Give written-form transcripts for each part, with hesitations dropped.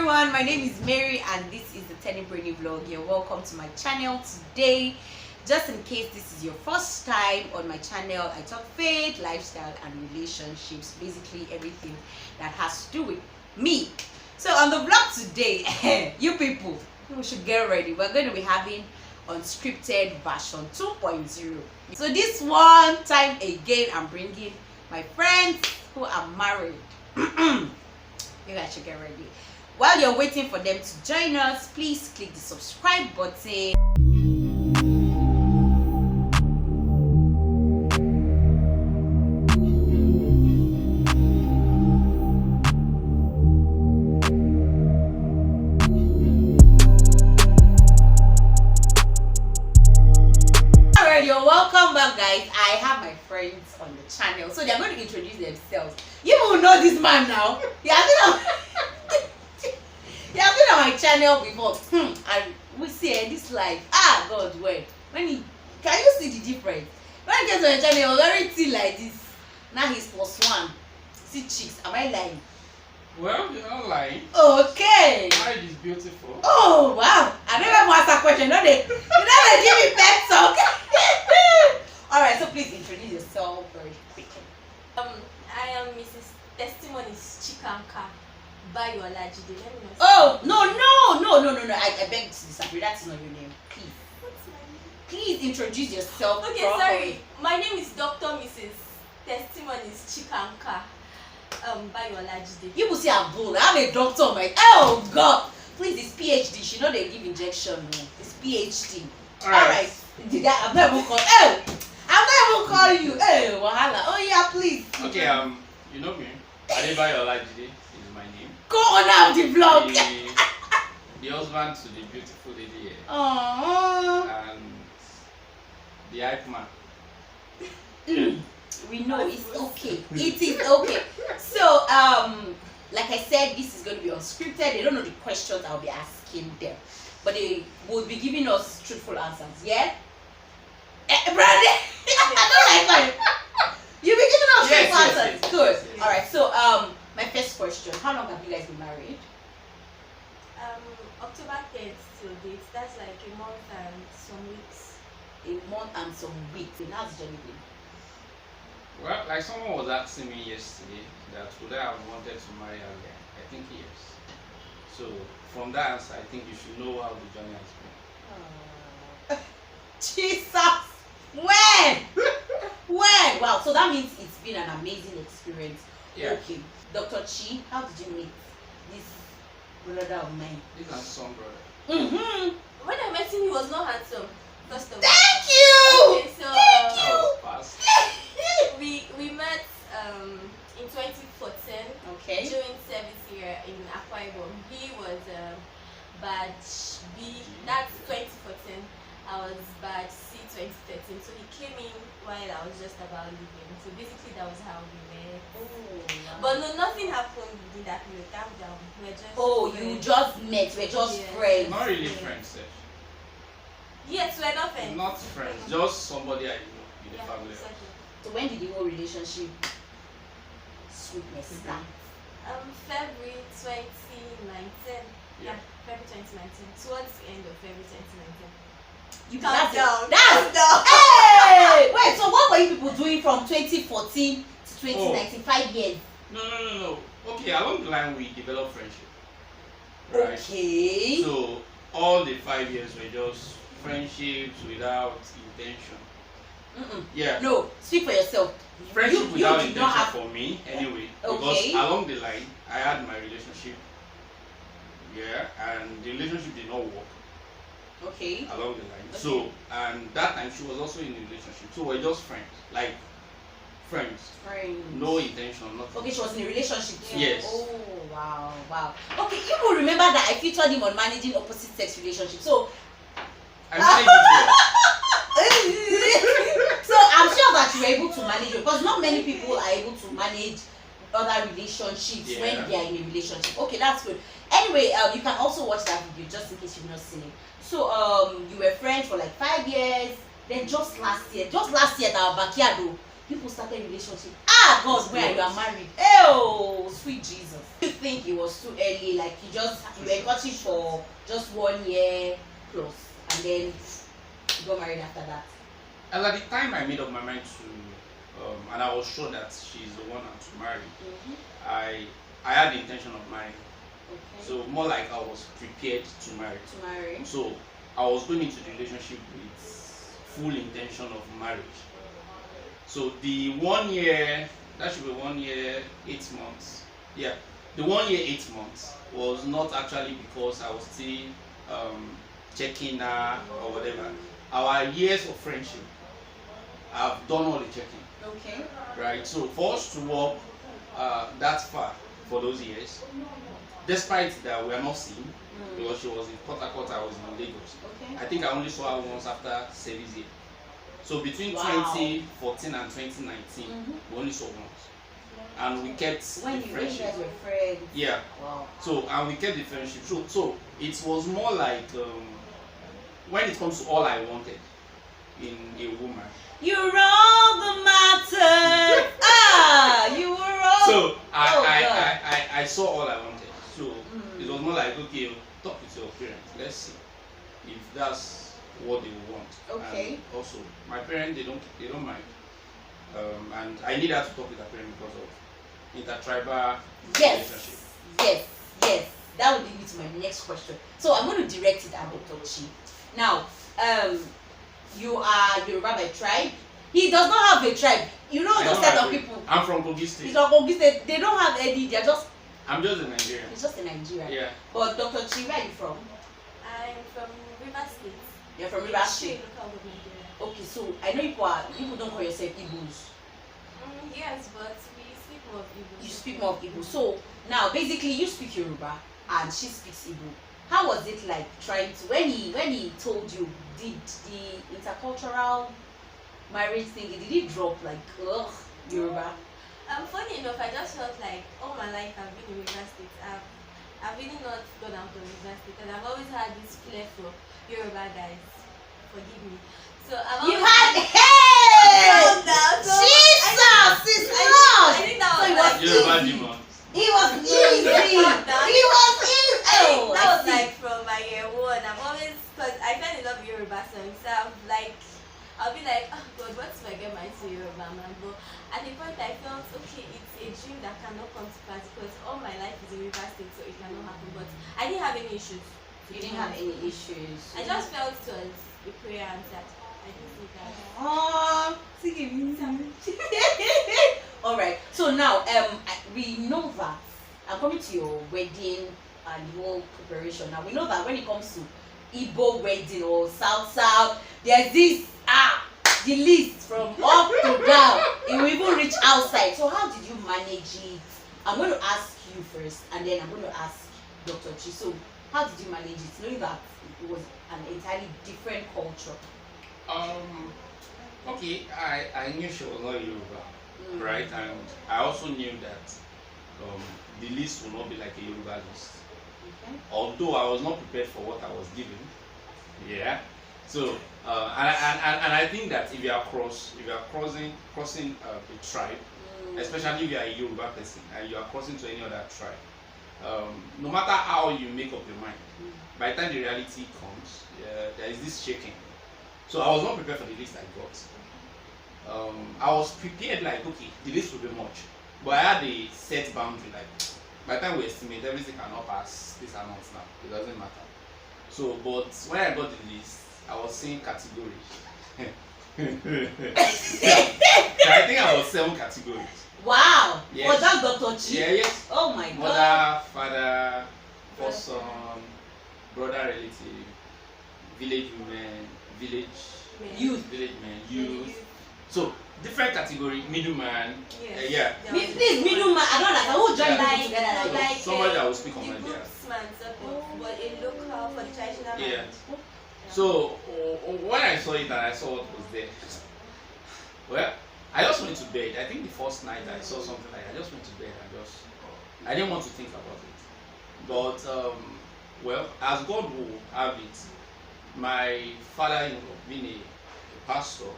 everyone, my name is Mary and this is the Tennybrainy vlog. You're welcome to my channel today. Just in case this is your first time on my channel, I talk faith, lifestyle and relationships, basically everything that has to do with me. So on the vlog today, you people should get ready. We're going to be having Unscripted version 2.0. So this one time again, I'm bringing my friends who are married. You guys should get ready. While you're waiting for them to join us, please click the subscribe button. Alright, you're welcome back, guys. I have my friends on the channel, so they're going to introduce themselves. You will know this man now. He has been on my channel before. And we see this life. God, when he can you see the difference? When he gets on your channel, he was very thin like this. Now he's +1. See cheeks. Am I lying? Well, you're not lying. Okay. Marriage is beautiful. Oh wow! I never want to ask a question. No, they give me pep talk. All right, so please introduce yourself very quickly. I am Mrs. Testimony's Chikanka Bayo-Olajide. Let me know. Oh no! I beg to disagree. That's not your name. Please. What's my name? Please introduce yourself. Okay, properly. sorry. My name is Dr. Mrs. Testimony's Chikanka Bayo-Olajide. You will see I'm bold. I'm a doctor, my. Oh God! Please, it's PhD. She know they give injection. No, it's PhD. All right. I'm not even call. Oh, I'm not even call you. Oh, wahala. Oh yeah, please. Okay, you know me. Bayo-Olajide is my name. Go on out the vlog. The husband to the beautiful lady here. Aww. And the hype man. We know it's okay. It is okay. So, like I said, this is going to be unscripted. They don't know the questions I'll be asking them, but they will be giving us truthful answers. Yeah, brother. I don't like that. You'll be giving us truthful answers. Yes. Good. Yes. All right. So, my first question: how long have you guys been married? October 10th till date. That's like a month and some weeks. A month and some weeks. And how's the journey been? Well, like someone was asking me yesterday that would I have wanted to marry earlier? I think yes. So from that answer, I think you should know how the journey has been. Jesus! When? Wow, so that means it's been an amazing experience. Yeah. Okay. Dr. Chi, how did you meet this brother of mine? This is my son, brother. When I met him, he was not handsome. First of all. Thank you! Okay, so Fast. we met in 2014 Okay. during service year in Akwa Ibom. He was batch B. That's 2014. I was batch C 2013. So he came in while I was just about leaving. So basically that was how we met. Oh, But no, nothing happened within that period. Calm down. We're just you just met. We're just Yes. friends. Not really friends, sir. Yes, we're not friends. Not friends, just somebody I know in the Yeah, family. exactly. So when did the whole relationship sweetness start? February 2019. Yeah. February 2019. Towards the end of February 2019. You Calm that's down. That's Calm down. Hey! Wait, so what were you people doing from 2014 to 2019? 5 years. No. Okay, along the line we developed friendship. Right? Okay. So all the 5 years were just friendships without intention. Yeah. No, speak for yourself. Friendship You without did intention not have. for me anyway. Okay. Because along the line I had my relationship. Yeah, and the relationship did not work Okay. along the line. Okay. So and that time she was also in a relationship. So we're just friends. Like friends. Friends. No intention, nothing. Okay, she was in a relationship too. Yes. Oh wow. Okay, you will remember that I featured him on managing opposite sex relationships. So I managed it well. so I'm sure that you were able to manage it because not many people are able to manage other relationships when they are in a relationship. Okay, that's good. Anyway, you can also watch that video just in case you've not seen it. So you were friends for like 5 years. Then just last year at our backyard, though, people started relationship. God when you are married. Oh, sweet Jesus. You think it was too early, like you were courting for just 1 year plus, and then you got married after that? And at the time I made up my mind to, and I was sure that she's the one I'm to marry, I had the intention of marrying. Okay. So more like I was prepared to marry. So I was going into the relationship with full intention of marriage. So the 1 year, that should be 1 year, 8 months. Yeah, the 1 year, 8 months was not actually because I was still checking her or whatever. Our years of friendship, I've done all the checking. Okay. Right. So for us to walk that far for those years, despite that we are not seen, because she was in Port Harcourt, I was in Lagos. Okay. I think I only saw her once after service year. So between 2014 and 2019, we only saw once, and we kept when the you friendship. guys were friends. Yeah. Wow. So and we kept the friendship. So it was more like when it comes to all I wanted in a woman. You're all the matter. You were all. So I saw all I wanted. So it was more like, okay, talk with your parents. Let's see if that's what they want. Okay. And also, my parents they don't mind. And I need her to talk with her parents because of intertribal relationship. Yes. That will lead me to my next question. So I'm going to direct it at Dr. Chi. Now, you are Yoruba by tribe. He does not have a tribe. You know those set of people. I'm from Kogi State. He's from Kogi State. They don't have any. They're just. I'm just a Nigerian. He's just a Nigerian. Yeah. But Dr. Chi, where are you from? I'm from River State. You're from River State. Local government area. Okay, so I know people don't call yourself Igbos. Yes, but we speak more of Igbo. You speak more of Igbo. So now basically you speak Yoruba and she speaks Igbo. How was it like trying to when he told you, did the intercultural marriage thing, did it drop like Yoruba? Funny enough, I just felt like all my life I've been in River State. I've really not gone out of River State, and I've always had this flair for Yoruba guys. Forgive me. So I've always Jesus is Lord. I think that was like Yoruba demon. He was easy. He was easy. That was like from my year one. I've always, because I fell in love with Yoruba songs, so I'll be like, oh God, what if I get married to Yoruba man? But at the point I felt, okay, it's a dream that cannot come to pass because all my life is in River State, so it cannot happen. But I didn't have any issues. You didn't have any issues. I just felt it was a prayer answered. I didn't think that. All right. So now, we know that I'm coming to your wedding and the whole preparation. Now we know that when it comes to Igbo wedding or South, there's this the list from up to down. It will even reach outside. So how did you manage it? I'm going to ask you first, and then I'm going to ask Dr. Chi. So how did you manage it, knowing that it was an entirely different culture? Okay, I knew she was not Yoruba, right? And I also knew that the list will not be like a Yoruba list. Okay. Although I was not prepared for what I was given. Yeah. So and I think that if you are crossing a tribe, especially if you are a Yoruba person and you are crossing to any other tribe, no matter how you make up your mind, by the time the reality comes, there is this shaking. So I was not prepared for the list I got. I was prepared like, okay, the list will be much, but I had a set boundary. Like by the time we estimate, everything cannot pass this amount now. It doesn't matter. So, but when I got the list, I was seeing categories. I think I was 7 categories. Wow! Yes. Was that Dr. Chi? Yeah, yes. Oh my God. Mother, father, first son, brother, relative, village women, village men, youth. So different category, middleman. Yes. Please, middleman. I don't understand. Who joined people together like this? Somebody that will speak on my behalf. The groupsman, but a local for the traditional yeah. marriage. So when I saw it and I saw what was there, well, I just went to bed. I think the first night I saw something like I just went to bed and I didn't want to think about it. But well, as God will have it, my father-in-law, being a pastor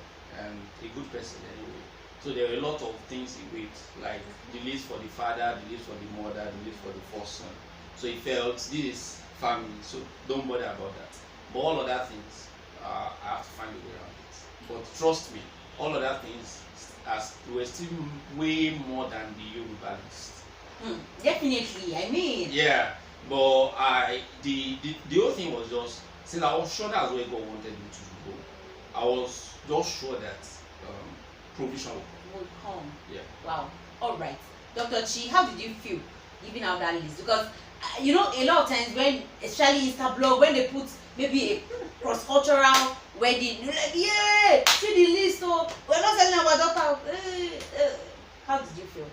and a good person anyway, So there are a lot of things in it, like the list for the father, the list for the mother, the list for the first son. So he felt this is family, so don't bother about that. But all other things, I have to find a way around it. But trust me, all other things were still way more than the Yoruba list. Definitely, I mean. Yeah, but the whole thing was just, since I was sure that's where God wanted me to go, I was just sure that provision Would come. Yeah. Wow. All right. Dr. Chi, how did you feel giving out that list? Because you know, a lot of times when, especially Insta blog, when they put maybe a cross-cultural wedding, you're like, yeah, see the list, oh, we're not telling our daughter. How did you feel?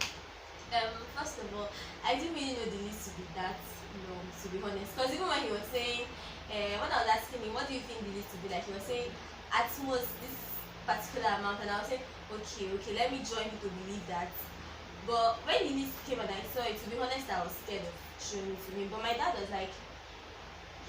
First of all, I didn't really know the list to be that long, to be honest. Because even when he was saying, when I was asking him, what do you think the list to be like, he was saying, at most this particular amount, and I was saying, okay, let me join you to believe that. But when the list came and I saw it, to be honest, I was scared of showing it to him. But my dad was like,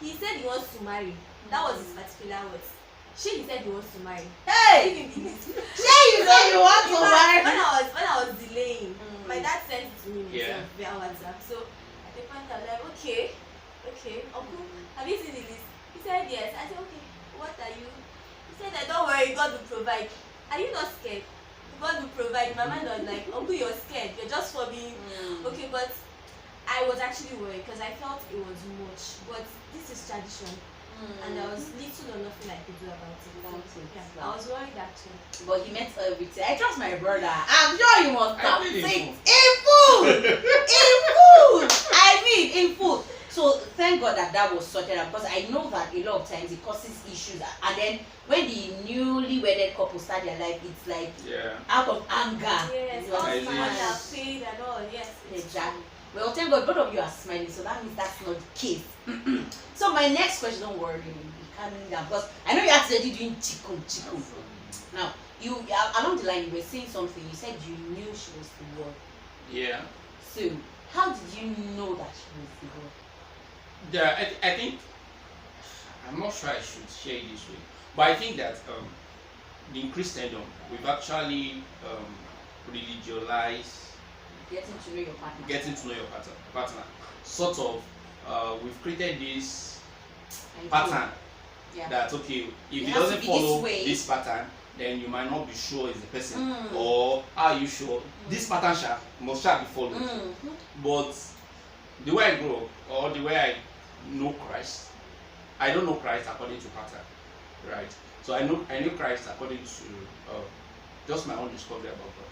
he said he wants to marry. That was his particular words. He said he wants to marry. Hey! Give him the list. You said you want to marry. When I was delaying, my dad sent it to me himself via WhatsApp. So at the point I was like, okay, uncle, have you seen the list? He said yes. I said, okay, what are you? He said that don't worry, God will provide. Are you not scared? God will provide. My mind was like, uncle, you're scared. You're just for being okay, but I was actually worried because I felt it was much. But this is tradition. And there was little or nothing I could do about it. I was worried actually. But he meant everything. I trust my brother. I'm sure you must have did seen in food. In food. I mean, in food. So thank God that was sorted out, because I know that a lot of times it causes issues. And then when the newly wedded couple start their life, it's like out of anger. Yes, all money are paid and all. Yes. Exactly. Well, thank God both of you are smiling, so that means that's not the case. So my next question, don't worry, be calming down, because I know you're actually doing chicken. Now, you along the line you were saying something. You said you knew she was the one. Yeah. So how did you know that she was the one? Yeah, I think, I'm not sure I should share it this way, but I think that in Christendom we've actually religionized Getting to know your partner. Getting to know your partner. Sort of, we've created this pattern that, okay, if it doesn't follow this pattern, then you might not be sure it's the person. Or are you sure? This pattern must be followed. But the way I grow up, or the way I know Christ, I don't know Christ according to pattern, right? So I know Christ according to just my own discovery about God.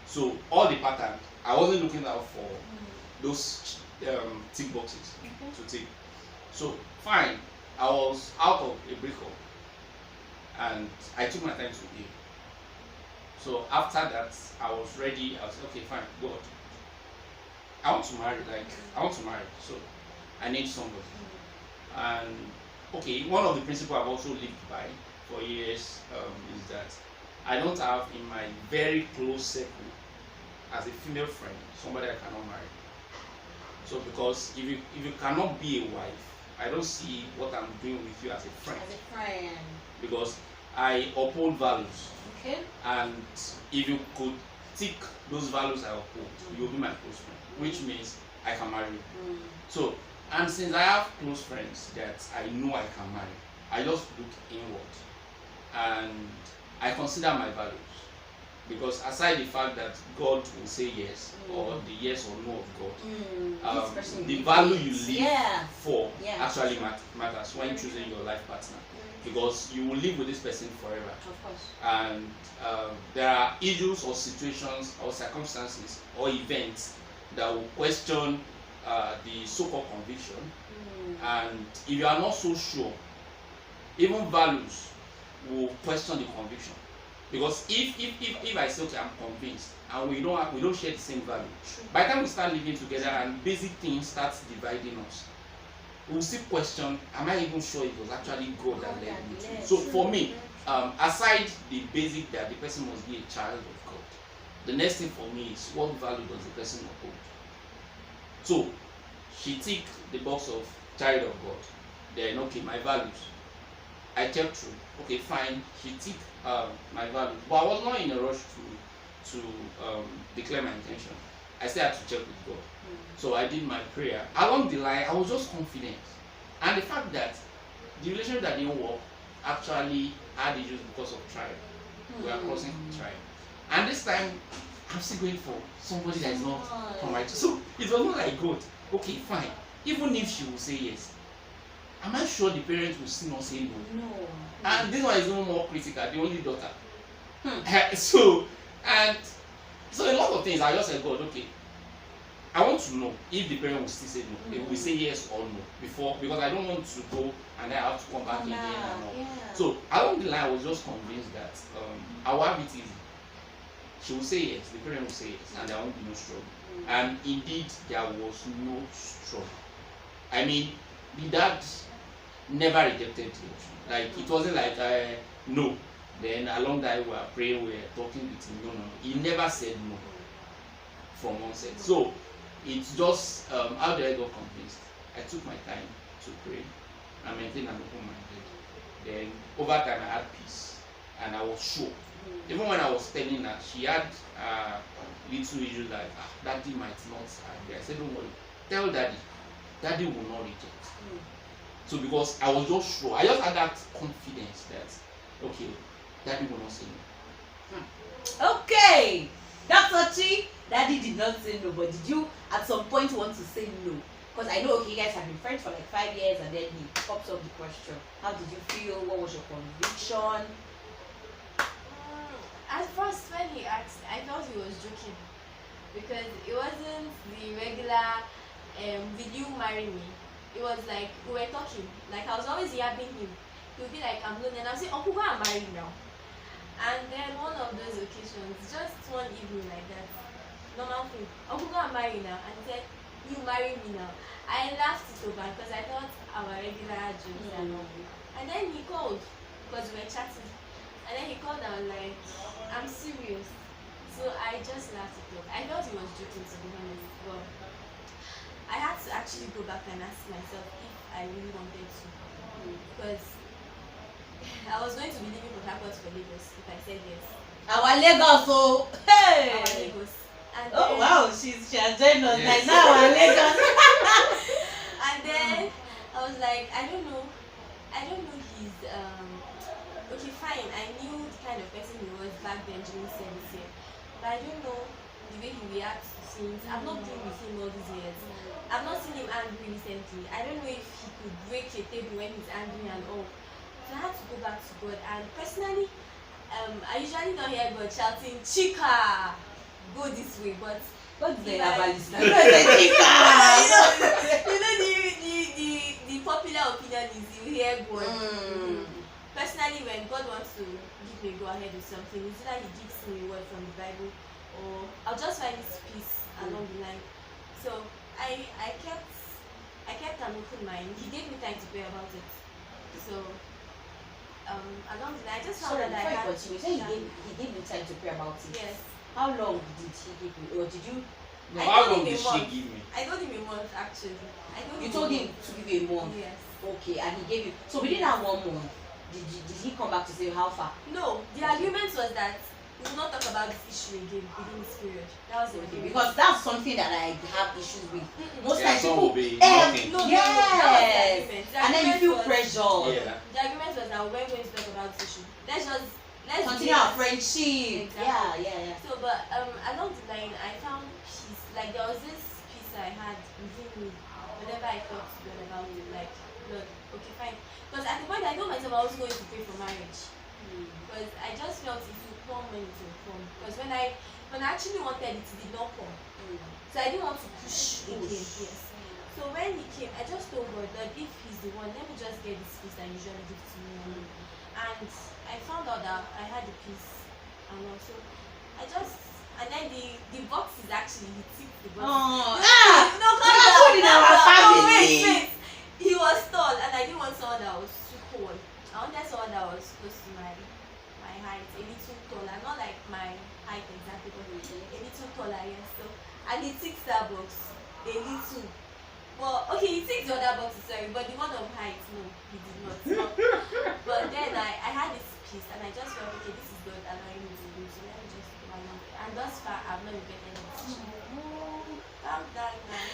So all the pattern, I wasn't looking out for those tick boxes to tick. So fine, I was out of a breakup, and I took my time to heal. So after that, I was ready. I was okay, fine, God, I want to marry. So I need somebody. And okay, one of the principles I've also lived by for years is that I don't have in my very close circle, as a female friend, somebody I cannot marry. So because if you cannot be a wife, I don't see what I'm doing with you as a friend. Because I uphold values. Okay. And if you could tick those values I uphold, you'll be my close friend, which means I can marry you. So, and since I have close friends that I know I can marry, I just look inward and I consider my values. Because aside the fact that God will say yes, or the yes or no of God, the value you live for actually matters when choosing your life partner. Because you will live with this person forever. Of course. And there are issues or situations or circumstances or events that will question the so-called conviction. And if you are not so sure, even values will question the conviction. Because if I say, okay, I'm convinced, and we don't share the same value, by the time we start living together and basic things start dividing us, we'll still question, am I even sure it was actually God that led me to? So for me, aside the basic that the person must be a child of God, the next thing for me is what value does the person uphold? So she ticked the box of child of God. Then okay, my values. I checked through. Okay, fine. She took my value, but I was not in a rush to declare my intention. I still had to check with God. So I did my prayer. Along the line, I was just confident, and the fact that the relationship that didn't work actually had issues because of tribe. We are crossing tribe, and this time I'm still going for somebody that is not from my. So it was not like God. Okay, fine. Even if she will say yes, am I sure the parents will still not say no? No. And this one is even more critical, the only daughter. So a lot of things I just said, God, okay, I want to know if the parent will still say no. If we say yes or no before, because I don't want to go and then I have to come back again and all. Yeah. So along the line, I was just convinced that I will have it easy. She will say yes, the parent will say yes, and there won't be no struggle. And indeed, there was no struggle. I mean, the dad never rejected it. Like, it wasn't like no. Then along that we were praying, we were talking with him. No. He never said no from onset. So it's just how did I got convinced? I took my time to pray and maintain an open minded. Then over time I had peace and I was sure. Even when I was telling her, she had little issues like daddy might not agree. I said, don't worry, tell daddy. Daddy will not reject. So because I was just sure, I just had that confidence that okay, daddy will not say no. Okay, that's what daddy did not say no, but did you at some point want to say no? Because I know, okay, you guys have been friends for like 5 years, and then he pops up the question. How did you feel? What was your conviction? At first, when he asked, I thought he was joking because it wasn't the regular, will you marry me? It was like we were talking. Like I was always yapping him. He would be like, I'm lonely, and I'll say, Uncle, go and marry me now. And then one of those occasions, just one evening like that, normal thing, Uncle, go and marry now. And he said, you marry me now. I laughed it over because I thought our regular jokes and all. And then he called because we were chatting. And then he called and I was like, I'm serious. So I just laughed it off. I thought he was joking, to be honest. But I had to actually go back and ask myself if I really wanted to. Because I was going to be leaving Port Harcourt for Lagos if I said yes. Our Lagos, oh, hey! Our Lagos. And Oh then, wow, she has joined us like now, our Lagos. and then I was like, I don't know his okay, fine, I knew the kind of person he was back then during service here, but I don't know the way he reacts to things. I've not been with him all these years. I've not seen him angry recently. I don't know if he could break a table when he's angry and all. So I had to go back to God. And personally, I usually don't hear God shouting, Chika, go this way, but What's the Like- herbalist? you know the popular opinion is you hear God. Personally, when God wants to give me a go ahead with something, it's either he gives me a word from the Bible or I'll just find this peace along the line. So I kept an open mind. He gave me time to pray about it. So along the line I just found Sorry, that I before you had continue, you say he gave you time to pray about it. yes. How long did he give you, or did you? No, I how told long him did a she month. give me? I told him a month actually. You told him to give you a month. Yes. Okay, and he gave you. So within that 1 month, did he come back to say how far? No, the agreement was that we will not talk about this issue again within this period. That was the Okay, agreement. because that's something that I have issues with. Most Yeah, times some people, will be nothing. No, yes, that was the agreement. The and then you agreement feel was- pressure. Yeah. The agreement was that we're going to talk about this issue. Let's Continue do our it. friendship. Exactly. Yeah. So, but along the line, I found peace. Like there was this peace I had within me whenever I talked to God about it. Like, Lord, okay, fine. Because at the point I told myself I was going to pray for marriage. Because I just felt if you come when it will come. Because when I actually wanted it did not come. So I didn't want to push again. Yes. So when he came, I just told God that if he's the one, let me just get this peace that usually gives to me. And I found out that I had the peace. And also, and then the box is actually, he ticked the box. Oh, No, calm that's down, good in calm our down. No, family. wait. He was tall, and I didn't want someone that was too tall. I wanted someone that was close to my height, a little taller, not like my height exactly, but a little taller, yes. So, and he ticked that box, a little. Well, okay, he ticked the other boxes, sorry, but the one of height, no, he did not. No. But peace, and I just felt okay, this is God allowing me to do, so let me just go along. And thus far, I've not regretted it. Calm down now.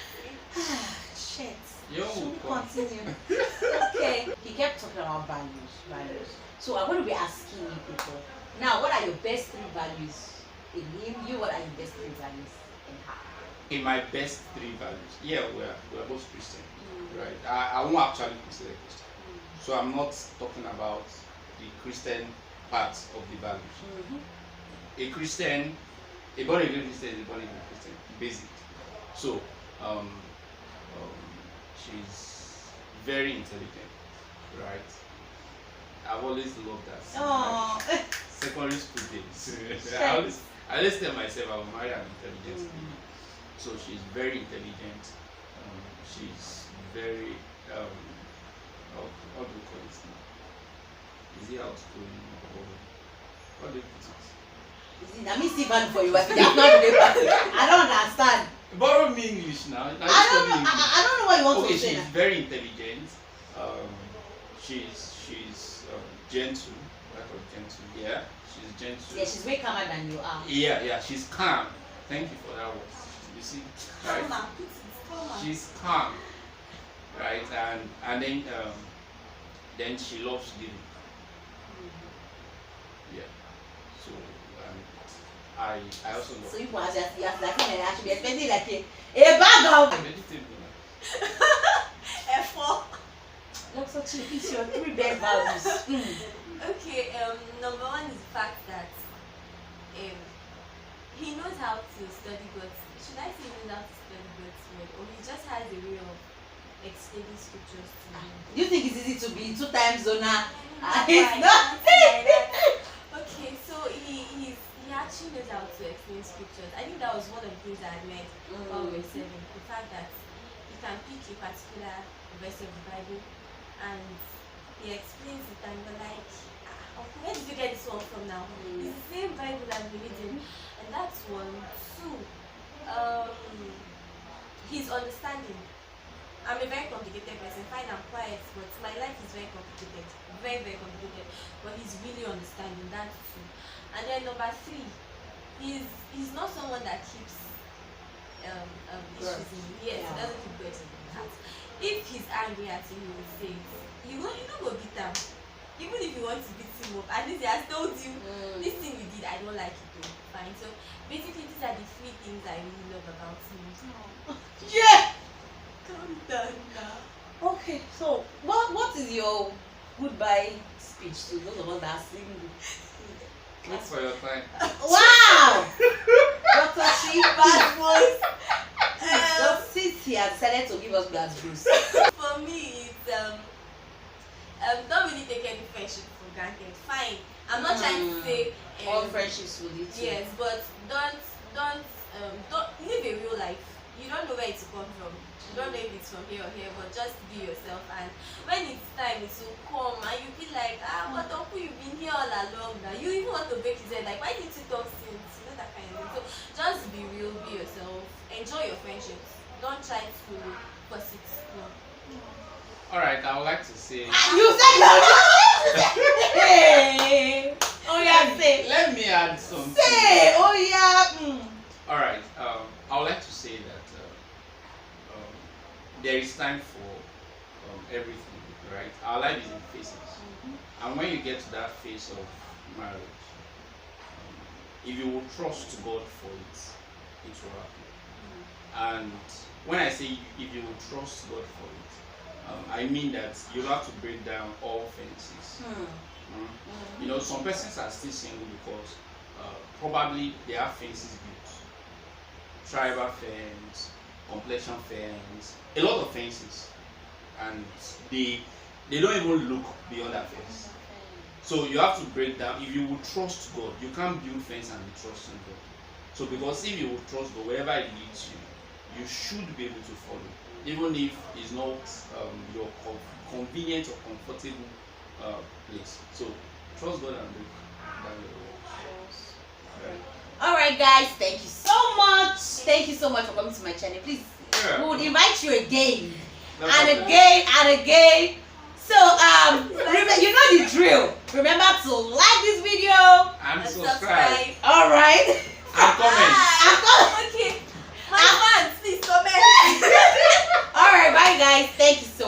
Shit. Yo, Should we continue? Okay. He kept talking about values. So I'm going to be asking you people. Now, what are your best 3 values in him? You, what are your best 3 values in her? In my best 3 values, yeah, we're both Christian, right? I won't actually consider Christian. So I'm not talking about the Christian part of the values. A Christian, a born again Christian is a born again Christian, basic. So she's very intelligent, right? I've always loved that. Oh. Secondary school days. I always tell myself I will marry an intelligent lady. So she's very intelligent. She's very how do you call it now? Is it outgoing or what do you put it? Let me see man for you. I don't understand. Borrow me English now. I don't know what you want okay, to say. She's very intelligent. She's gentle. I call it gentle. Yeah, she's gentle. Yeah, she's way calmer than you are. Yeah, she's calm. Thank you for that word. You see, right? She's calm, right? And then she loves giving. Yeah. So I also love. So you want to actually be expecting like a bag of vegetable. F4. Look so cheap. It's your 3 best values. Okay, number 1 is the fact that he knows how to study God's. Should I say he knows how to study God's word, or he just has a way of explaining scriptures to me? Do you think it's easy to be 2 times zoner? It's not. Okay, so he actually knows how to explain scriptures. I think that was one of the things I admired while we were serving. The fact that he can pick a particular verse of the Bible and he explains it, and we're like, where did you get this one from now? It's the same Bible I've been reading. And that's 1. 2, his understanding. I'm a very complicated person. Fine, I'm quiet, but my life is very complicated. Very, very complicated. But he's really understanding. That's 2. And then number 3, he's not someone that keeps issues in. Yes, he doesn't keep grudges in his heart. If he's angry at you, he will say it. You don't go beat him. Even if you want to beat him up, at least he has told you this thing you did, I don't like it though. Fine. So basically these are the 3 things I really love about him. Yeah. Calm down now. Okay, so what is your goodbye speech to those of us that are single? Look for your time. Wow! Dr. Bad boys. Just since he has decided to give us glass juice. For me, it's don't really take any friendship for granted. Fine. I'm not trying to say all friendships will lead to. Yes, but don't live a real life. You don't know where it's come from. You don't know if it's from here or here, but just be yourself. And when it's time, it will come, and you feel like, but Uncle, you've been here all along now. You even want to break his head, like, why didn't you talk since? You know, that kind of thing. So just be real, be yourself, enjoy your friendships. Don't try to force it. No. Alright, I would like to say. You said no. Hey. Oh yeah, say. Let me add something. Say. Oh yeah. Alright, I would like to say that there is time for everything, right? Our life is in phases. And when you get to that phase of marriage, if you will trust God for it, it will happen. And when I say if you will trust God for it, I mean that you have to break down all fences. You know, some persons are still single because probably they have fences built. Tribal fence, complexion fence, a lot of fences. And they don't even look beyond that fence. So you have to break down. If you will trust God, you can't build fence and be trusting God. So because if you will trust God, wherever it leads you, you should be able to follow. Even if it's not your convenient or comfortable place. So trust God and look down your way. Alright guys, thank you so much. Thank you so much for coming to my channel. Please, we would invite you again. And again and again. So remember, you know the drill. Remember to like this video. And subscribe. All right. And comment. Okay. My fans, please comment. All right, bye guys. Thank you so